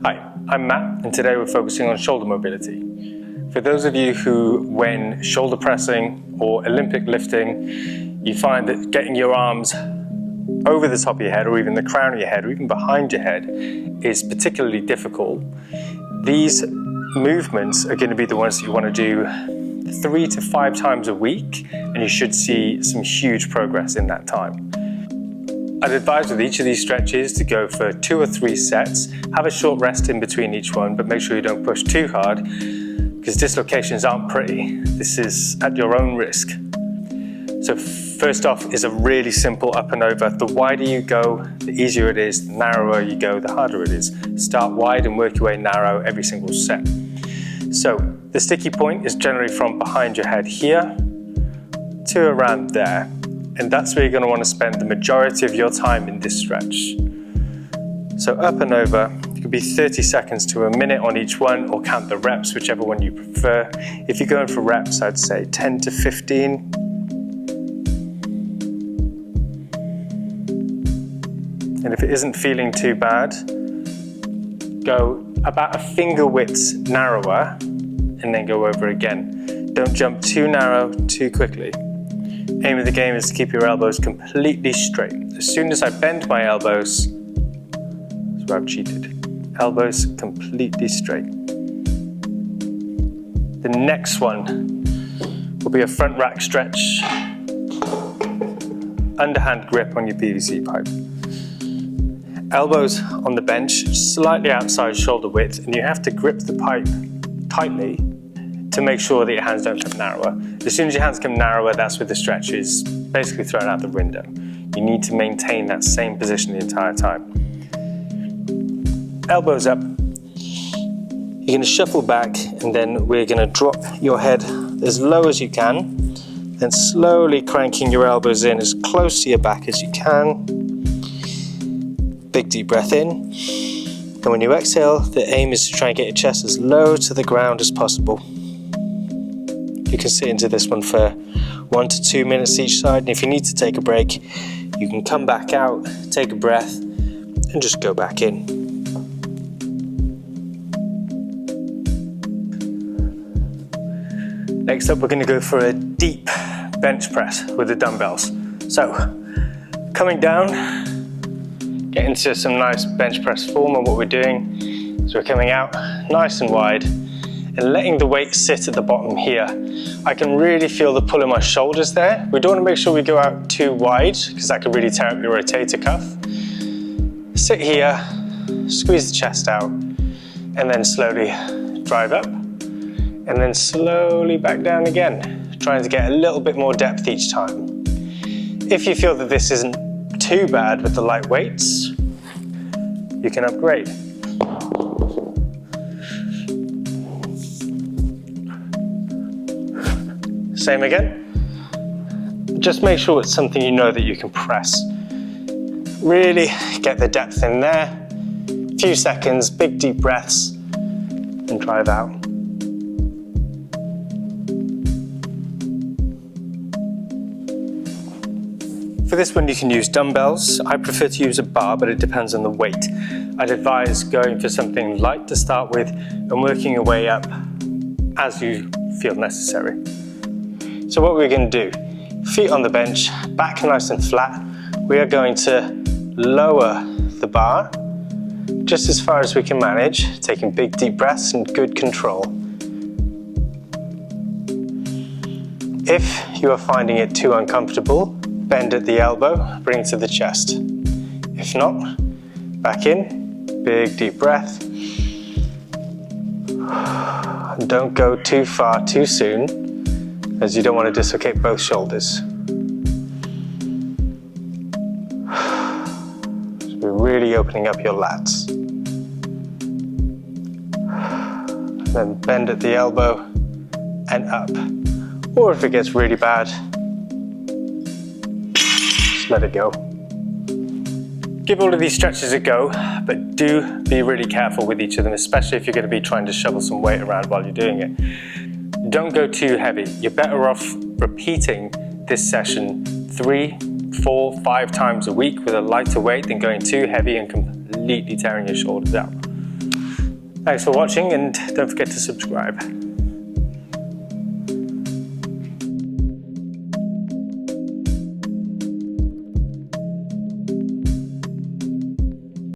Hi, I'm Matt, and today we're focusing on shoulder mobility. For those of you who, when shoulder pressing or Olympic lifting, you find that getting your arms over the top of your head or even the crown of your head or even behind your head is particularly difficult, these movements are going to be the ones that you want to do 3 to 5 times a week, and you should see some huge progress in that time. I'd advise with each of these stretches to go for 2 or 3 sets, have a short rest in between each one, but make sure you don't push too hard because dislocations aren't pretty. This is at your own risk. So first off is a really simple up and over. The wider you go, the easier it is. The narrower you go, the harder it is. Start wide and work your way narrow every single set. So the sticky point is generally from behind your head here to around there. And that's where you're going to want to spend the majority of your time in this stretch. So up and over, it could be 30 seconds to a minute on each one, or count the reps, whichever one you prefer. If you're going for reps, I'd say 10 to 15. And if it isn't feeling too bad, go about a finger width narrower and then go over again. Don't jump too narrow too quickly. Aim of the game is to keep your elbows completely straight. As soon as I bend my elbows, that's where I've cheated. Elbows completely straight. The next one will be a front rack stretch. Underhand grip on your PVC pipe. Elbows on the bench, slightly outside shoulder width, and you have to grip the pipe tightly to make sure that your hands don't come narrower. As soon as your hands come narrower, that's where the stretch is basically thrown out the window. You need to maintain that same position the entire time. Elbows up. You're going to shuffle back, and then we're going to drop your head as low as you can, then slowly cranking your elbows in as close to your back as you can. Big deep breath in. And when you exhale, the aim is to try and get your chest as low to the ground as possible. You can sit into this one for 1 to 2 minutes each side, and if you need to take a break, you can come back out, take a breath, and just go back in. Next up, we're going to go for a deep bench press with the dumbbells. So, coming down, get into some nice bench press form, and what we're doing is we're coming out nice and wide and letting the weight sit at the bottom here. I can really feel the pull in my shoulders there. We don't want to make sure we go out too wide because that could really tear up your rotator cuff. Sit here, squeeze the chest out, and then slowly drive up, and then slowly back down again, trying to get a little bit more depth each time. If you feel that this isn't too bad with the light weights, you can upgrade. Same again. Just make sure it's something you know that you can press. Really get the depth in there. Few seconds, big deep breaths, and drive out. For this one you can use dumbbells. I prefer to use a bar, but it depends on the weight. I'd advise going for something light to start with and working your way up as you feel necessary. So what we're going to do, feet on the bench, back nice and flat. We are going to lower the bar just as far as we can manage, taking big deep breaths and good control. If you are finding it too uncomfortable, bend at the elbow, bring to the chest. If not, back in, big deep breath. Don't go too far too soon, as you don't want to dislocate both shoulders. So we're really opening up your lats. Then bend at the elbow and up. Or if it gets really bad, just let it go. Give all of these stretches a go, but do be really careful with each of them, especially if you're going to be trying to shovel some weight around while you're doing it. Don't go too heavy. You're better off repeating this session 3, 4, 5 times a week with a lighter weight than going too heavy and completely tearing your shoulders out. Thanks for watching, and don't forget to subscribe.